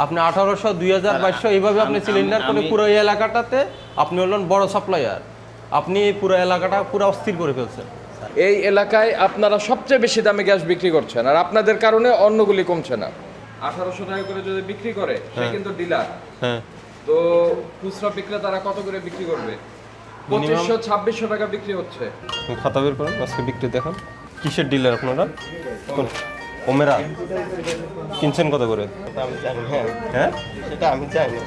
আপনি 1800, 2000, 2200 এইভাবে আপনি সিলিন্ডার করে পুরো এই এলাকাটাতে আপনি হলেন বড় সাপ্লায়ার। আপনি পুরো এলাকাটা পুরো অস্থির করে ফেলছেন। এই এলাকায় আপনারা সবচেয়ে বেশি দামে গ্যাস বিক্রি করছেন, আর আপনাদের কারণে অন্যগুলি কমছে না। 1800 টাকা করে যদি বিক্রি করে সে কিন্তু ডিলার। হ্যাঁ, তো খুচরা বিক্রেতারা কত করে বিক্রি করবে? 2500-2600 টাকা বিক্রি হচ্ছে। খাতা বের করেন, আজকে বিক্রি দেখান। কিসের ডিলার আপনারা? ওমেরা কিনছেন কত করে? আমি জানি, হ্যাঁ হ্যাঁ, সেটা আমি জানি।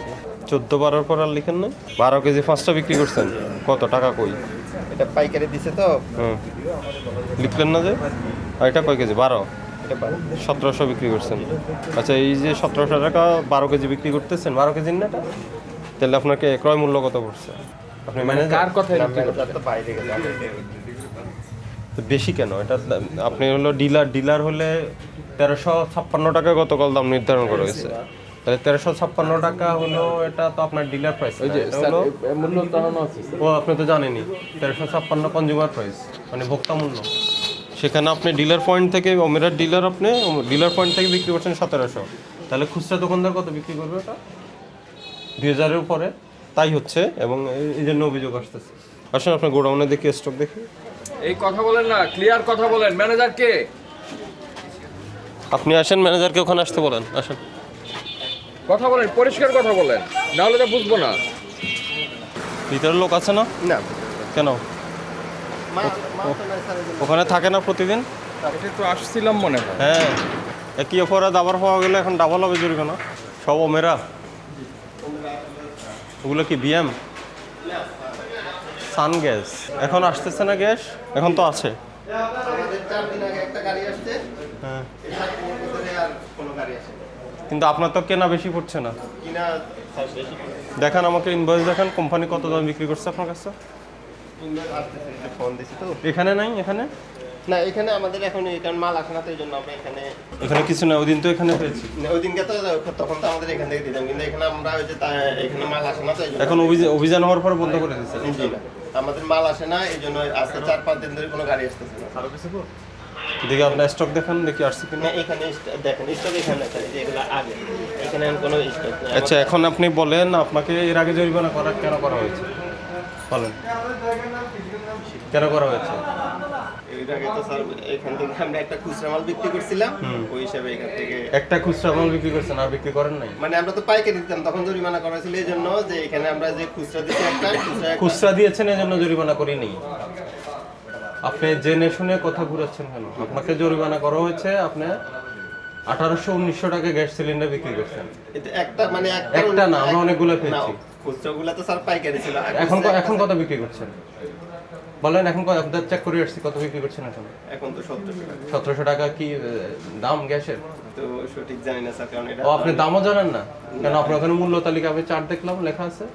14-12 পর আর লিখেন না। 12 কেজি 5টা বিক্রি করছেন, কত টাকা কই? এটা পাইকারি দিছে তো। হুম, লিখলেন না যে? আর এটা কয় কেজি? 12। এটা 1700 বিক্রি করছেন। আচ্ছা, এই যে 1700 টাকা 12 কেজি বিক্রি করতেছেন, 12 কেজির না এটা, তাহলে আপনাকে ক্রয় মূল্য কত পড়ছে? আপনি ম্যানেজার কার কথাই ম্যানেজার তো বাইরে গেছে। তো বেশি কেন? এটা আপনি হলো ডিলার হলে 1356 টাকা গতকাল দাম নির্ধারণ করা হয়েছে। তাহলে 1356 টাকা হলো, এটা তো আপনার ডিলার প্রাইস। ওই যে স্যার, মূল্য টানানো আছে। ও আপনি তো জানেনই, 1356 কনজিউমার প্রাইস মানে ভোক্তা মূল্য। সেখানে আপনি ডিলার পয়েন্ট থেকে, ওমেরার ডিলার, আপনি ডিলার পয়েন্ট থেকে বিক্রি করছেন 1700। তাহলে খুচরা দোকানদার কত বিক্রি করবে? ওটা 2000-এর উপরে। তাই হচ্ছে, এবং এই জন্য অভিযোগ আসতেছে। আসেন আপনার গোডাউনে দেখি, স্টক দেখি। এই কথা বলেন না, ক্লিয়ার কথা বলেন। ম্যানেজার কে? আপনি আসেন, ম্যানেজারকে ওখানে আসতে বলেন। আসেন, কথা বলেন, পরিষ্কার কথা বলেন, নাহলে তো বুঝবো না। ভিতরের লোক আছে না? না, কেন? ওখানে থাকে না প্রতিদিন? এটা একটু আসছিলাম মনে হয়। হ্যাঁ, একই অপরাধ আবার পাওয়া গেলে এখন ডাবল হবে জরিমানা। সব ওমেরা। ওগুলো কি বিএম? সান গ্যাস এখন আসতেছে না গ্যাস? এখন তো আছে। আমাদের 4 দিন আগে একটা গাড়ি আসছে, হ্যাঁ, এই 7 দিনের ভিতরে আর কোনো গাড়ি আসে না। কিন্তু আপনার তো কেনা বেশি পড়ছে না। কিনা স্যার বেশি করে। দেখান আমাকে, ইনভয়েস দেখান, কোম্পানি কত দাম বিক্রি করছে আপনার কাছে। আসতেছে, এই যে ফোন দিছি তো। এখানে নাই? এখানে না, এখানে আমাদের এখন এখানে মাল আসে না, তো এই জন্য আমরা এখানে এখানে কিছু না, ওই দিন তো এখানে পেয়েছি। ওই দিনকে তো তখন তো আমাদের এখান থেকে দিতাম, কিন্তু এখানে আমরা ওই যে এখানে মাল আসে না, তো এই জন্য এখন অভিযান হওয়ার পর বন্ধ করে দিচ্ছে। জি না, আমাদের মাল আসে না, এই জন্য আজকে 4-5 দিন ধরে কোনো গাড়ি আসতেছে না। দেখি আপনার স্টক দেখান, দেখি আসছে কিনা। না, এখানে দেখেন স্টক এখানে আছে, এই যে এগুলো আগে, এখানে কোনো স্টক নাই। আচ্ছা, এখন আপনি বলেন, আপনাকে এর আগে জরিমানা কেন করা হয়েছে? বলেন, কেন করা হয়েছে? এর আগে তো স্যার এখান থেকে আমরা একটা খুচরা মাল বিক্রি করছিলাম, ওই হিসাবে এখান থেকে একটা খুচরা মাল বিক্রি করছেন, আর বিক্রি করেন নাই? মানে আমরা তো পাইকারি দিতাম, তখন জরিমানা করা ছিল এই জন্য যে এখানে আমরা যে খুচরা দিচ্ছি একটা খুচরা দিয়েছেন, এই জন্য জরিমানা করিনি। আপনি জেনে শুনে কথা ঘুরাচ্ছেন কেন? আপনাকে জরিমানা করা হয়েছে, আপনি 1800-1900 টাকা গ্যাস সিলিন্ডার বিক্রি করছেন। এটা একটা মানে একটা না, আমরা অনেকগুলো পেয়েছি। খুচরাগুলো তো স্যার পাইকারি ছিল। এখন কত বিক্রি করছেন বলেন? এখন আপনাদের চেক করে আসছি, কত বিক্রি করছেন এখন? এখন তো 1700 টাকা কি দাম গ্যাসের? তো সঠিক জানি না স্যার, কারণ এটা ও, আপনি দামও জানেন না কেন? আপনার ওখানে মূল্য তালিকা আমি চার্ট দেখলাম, লেখা আছে।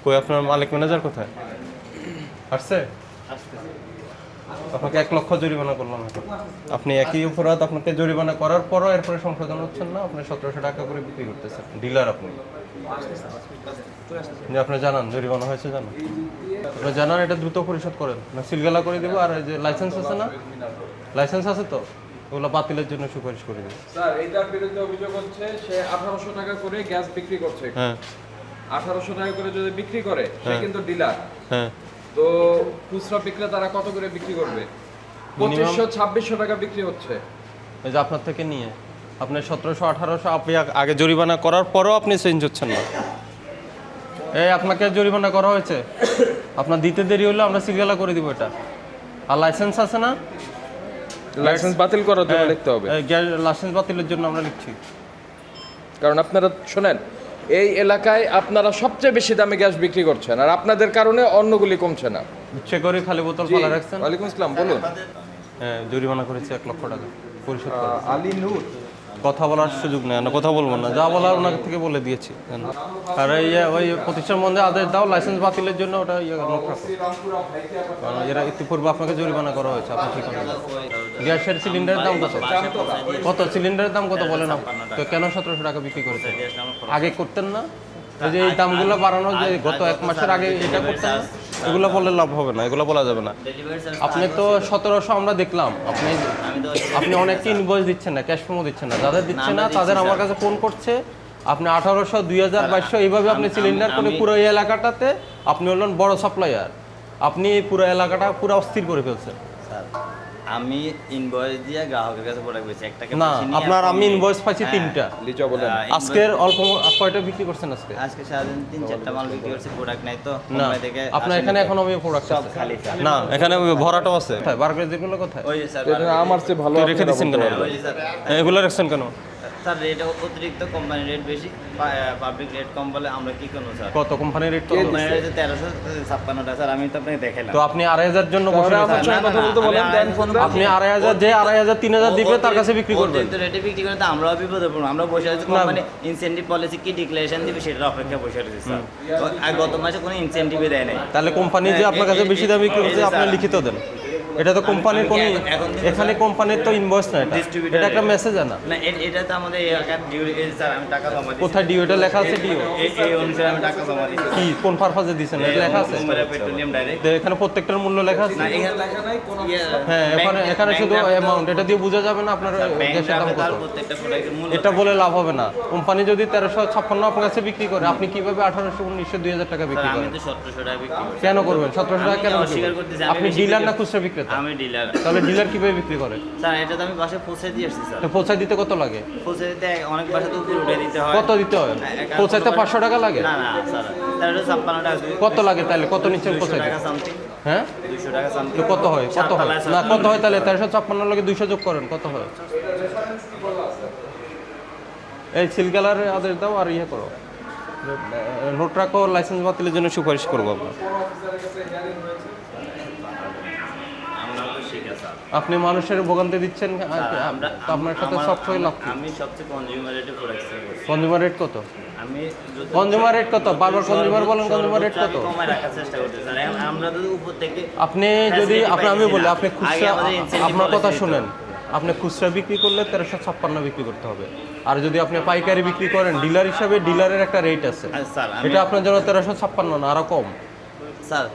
কই আপনার মালিক ম্যানেজার কোথায়? আসছে? আপনাকে 1 লক্ষ জরিমানা করলাম এখন। আপনি একই অপরাধ, আপনাকে জরিমানা করার পরও এরপরে সংশোধন হচ্ছেন না। আপনি 1700 টাকা করে বিক্রি করতেছেন, ডিলার আপনি। যে আপনি জানান জরিমানা হয়েছে, জানান। আপনি জানান, এটা দ্রুত পরিশোধ করেন, না সিলগালা করে দেবো। আর এই যে লাইসেন্স আছে না, লাইসেন্স আছে তো, ওগুলো বাতিলের জন্য সুপারিশ করে দেবো। স্যার, এটার বিরুদ্ধে অভিযোগ হচ্ছে সে 1800 টাকা করে গ্যাস বিক্রি করছে। হ্যাঁ, 1800 টাকা করে যদি বিক্রি করে সে কিন্তু ডিলার। হ্যাঁ, তো খুচরা বিক্রেতারা কত করে বিক্রি করবে? 2500-2600 টাকা বিক্রি হচ্ছে। এই যে আপনার থেকে নিয়ে আপনি 1700-1800 আপনি আগে জরিমানা করার পরও আপনি চেঞ্জ হচ্ছেন না। এই আপনাকে জরিমানা করা হয়েছে, আপনার দিতে দেরি হলে আমরা সিলগালা করে দিব এটা। আর লাইসেন্স আছে না, লাইসেন্স বাতিল করার জন্য লিখতে হবে। লাইসেন্স বাতিলের জন্য আমরা লিখছি। কারণ আপনারা শোনেন, এই এলাকায় আপনারা সবচেয়ে বেশি দামে গ্যাস বিক্রি করছেন, আর আপনাদের কারণে অন্যগুলি কমছে না। ইচ্ছে করে খালি বোতল ফেলা রাখছেন। ওয়ালাইকুম আসসালাম, বলুন। হ্যাঁ, জরিমানা করেছি 1 লক্ষ টাকা পরিশোধ করেন। আলী নূর। কথা বলার সুযোগ নেই না, কথা বলবো না, যা বলার ওনার থেকে বলে দিয়েছি। আর ওই প্রতিষ্ঠান বন্ধে আদেশ দাও লাইসেন্স বাতিলের জন্য, ওটা নোট রাখো। কারণ এরা ইতিপূর্বে আপনাকে জরিমানা করা হয়েছে, আপনার ঠিকানা। গ্যাসের সিলিন্ডারের দাম কত সিলিন্ডারের দাম কত বলেন? তো কেন 1700 টাকা বিক্রি করেছেন? আগে করতেন না? এই যে এই দামগুলো বাড়ানো, যে গত 1 মাসের আগে এটা করতেন না? এগুলো বললে লাভ হবে না, এগুলো বলা যাবে না। আপনি তো 1700 আমরা দেখলাম, আপনি অনেককে ইনভয়েস দিচ্ছেন না, ক্যাশ মেমো দিচ্ছেন না। যাদের দিচ্ছে না তাদের আমার কাছে ফোন করছে, আপনি 1800 2000 2200 এইভাবে আপনি সিলিন্ডার করে পুরো এই এলাকাটাতে আপনি হলেন বড় সাপ্লায়ার, আপনি পুরো এলাকাটা পুরো অস্থির করে ফেলছেন। স্যার আমি ইনভয়েস দিয়ে গ্রাহকের কাছে প্রোডাক্ট বেচি একটা না আপনার আমি ইনভয়েস পাইছি 3টা। লিচা বলেন আজকের অল্প কয়টা বিক্রি করছেন আজকে? আজকে সারাদিন 3-4টা মাল বিক্রি করছি, প্রোডাক্ট নাই তো না মুম্বাই থেকে আপনার এখানে এখন আমি প্রোডাক্ট সব খালি স্যার। না এখানে ভরাটাও আছে কোথায়? বার্গার যেগুলো কোথায়? ওই যে স্যার এটা আমার চেয়ে ভালো তো রেখে দিচ্ছেন কেন? ওই যে স্যার এগুলো রাখছেন কেন? স্যার রেট অতিরিক্ত, কোম্পানি রেট বেশি, পাবলিক রেট কম বলে আমরা কি করবো স্যার? কত কোম্পানির রেট? কোম্পানি রেট 1356 টাকা স্যার, আমি তো আপনাকে দেখাইলাম। তো আপনি 2500 জন্য বসে তাহলে আমার আছেন। সঙ্গে কথা বলতে বলেন, দেন ফোন দেন। আপনি 2500 যে 2500 3000 দিবে তার কাছে বিক্রি করবেন। অতিরিক্ত রেটে বিক্রি করে তো আমরাও বিপদে পড়বো। আমরা বসে আছি, কোম্পানি ইনসেনটিভ পলিসি কি ডিক্লারেশন দিবে সেটার অপেক্ষা বসে আছি স্যার। আর গত মাসে কোনো ইনসেন্টিভই দেয় নাই। তাহলে কোম্পানি যে আপনার কাছে বেশি দামে বিক্রি করছে আপনি লিখিত দেন। এটা তো কোম্পানির কোন এখানে কোম্পানির তো ইনভয়েস না, এটা Distributor এটা একটা মেসেজ না। না এটা তো আমাদের এলাকার ডিউ স্যার, আমি টাকা জমা দিয়েছি। কোথায় ডিও? এটা লেখা আছে ডিও? এই অনুসারে আমি টাকা জমা দিয়েছি। কি কোন পারপাজে দিবেন এটা লেখা আছে? Mumbai petroleum direct. তো এখানে প্রত্যেকটার মূল্য লেখা আছে? না এখানে লেখা নাই কোনো। হ্যাঁ এখানে শুধু অ্যামাউন্ট, এটা দিয়ে বোঝা যাবে না আপনার গ্যাসের দাম কত। প্রত্যেকটা প্রোডাক্টের মূল্য এটা বলে লাভ হবে না। কোম্পানি যদি 1356 আপনার কাছে বিক্রি করে, আপনি কিভাবে 1800 1900 2000 টাকা বিক্রি স্যার, আমি করেন? তো 1700 টাকা বিক্রি করি। কেন করবেন 1700 টাকা? আমি কেন অস্বীকার করবেন? করতেছি, আমি আপনি বেশি ডিলার বিক্রি না খুচরা বিক্রেতা? আমি ডিলার। তাহলে ডিলার কিভাবে বিক্রি করে? স্যার এটা তো আমি বাসায় পৌঁছে দিয়ে আসছি স্যার। তো পৌঁছায় দিতে কত লাগে? পৌঁছে দিতে অনেক বাসা তো উপরে উঠে দিতে হয়। কত দিতে হয়? পৌঁছাইতে 500 টাকা লাগে? না না স্যার, 1356 টাকা। কত লাগে তাহলে? কত নিচে 200 পৌঁছাইতে? টাকা সামথিং। হ্যাঁ 200 টাকা সামথিং। তো কত হয়? কত হয় না কত হয় তাহলে? 1356 লাগে 200 যোগ করেন, কত হয়? এই সিলগালার আদেশ দাও আর ইয়ে করো, নোট রাখো, লাইসেন্স বাতিলের জন্য সুপারিশ করবো আপনার। আমরা তো শিখে স্যার। আপনি মানুষের ভোগান্তি দিচ্ছেন, তো আপনার সাথে সবসময় লাভ। আমি সবচেয়ে কনজিউমার রেটে প্রোডাক্ট সেল করছি। কনজিউমার রেট কত? আমি কনজিউমার রেট কত? বারবার কনজিউমার বলেন, কনজিউমার রেট কত? কমায় রাখার চেষ্টা করতে স্যার। আমরা তো উপর থেকে আপনি যদি আমি বলি আপনি খুচরা, আমাদের incentive আপনার কথা policy শুনেন, আপনি খুচরা বিক্রি করলে 1356 বিক্রি করতে হবে। আর যদি আপনি পাইকারি বিক্রি করেন ডিলার হিসাবে, ডিলারের একটা রেট আছে, স্যার এটা আপনার জন্য 1356 না, আরো কম। স্যার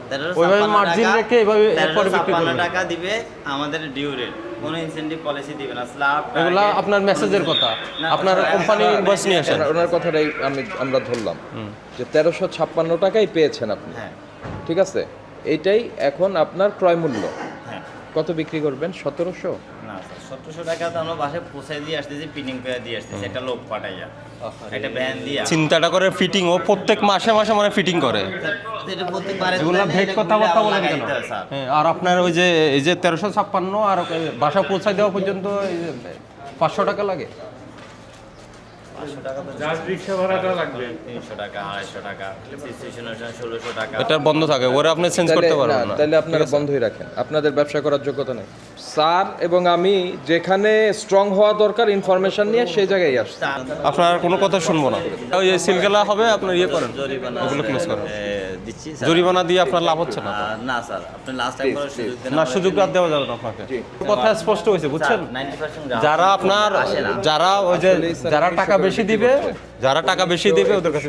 ওইভাবে margin রেখে এভাবে এরপরে বিক্রি 1356 করবেন। টাকা দিবে আমাদের ডিউ রেট, কোনো ইনসেন্টিভ পলিসি দিবে না স্ল্যাব। এগুলা আপনার মেসেজের কথা, আপনার কোম্পানি ইনভয়েস নিয়ে আসেন। ওনার কথাটাই আমরা ধরলাম যে 1356 টাকাই পেয়েছেন আপনি, হ্যাঁ ঠিক আছে? এইটাই এখন আপনার ক্রয় মূল্য। হ্যাঁ। কত বিক্রি করবেন? 1700? না স্যার, 1700 টাকা তো আমরা বাসায় পৌঁছায় দিয়ে আসতেছি, পিটিং করে দিয়ে আসতেছি একটা লোক পাঠাইয়া, একটা ভ্যান দিয়া। চিন্তাটা করে ফিটিং, ও প্রত্যেক মাসে মাসে মানে ফিটিং করে। স্যার, এটা প্রত্যেকবারে তো এগুলা দেয় না, ভেট এটা কথাবার্তা বিলে বলেন আবার কেন? লাগাইতে হয়, স্যার। হ্যাঁ, আর আপনার ওই যে এই যে 1356 আর বাসা পৌঁছায় দেওয়া পর্যন্ত এই যে 500 টাকা লাগে। 500 টাকা তো জাস্ট রিকশা ভাড়াটা লাগবে, 300 টাকা 250 টাকা, সিচুয়েশনের 1600 টাকা। এটা বন্ধ থাকে, ওরা আপনি চেঞ্জ করতে পারবেন না। তাহলে আপনারা বন্ধই রাখেন, আপনাদের ব্যবসা করার যোগ্যতা নেই। স্যার এবং আমি যেখানে স্ট্রং হওয়া দরকার ইনফরমেশন নিয়ে সেই জায়গায় আসছি। আপনার কোনো কথা শুনবো না। ওই যে সিলগালা হবে আপনার ইয়ে করেন, জরিমানা ওগুলো ক্লোজ করেন। দিচ্ছি স্যার। জরিমানা দিয়ে আপনার লাভ হচ্ছে না। না স্যার, আপনি লাস্ট টাইম করে সুযোগ দেন। না সুযোগ আর দেওয়া যাবে না আপনাকে। কথা স্পষ্ট হয়েছে, বুঝছেন? 90% যারা আপনার আসে না। যারা ওই যে যারা টাকা বেশি দিবে, যারা টাকা বেশি দিবে ওদের কাছে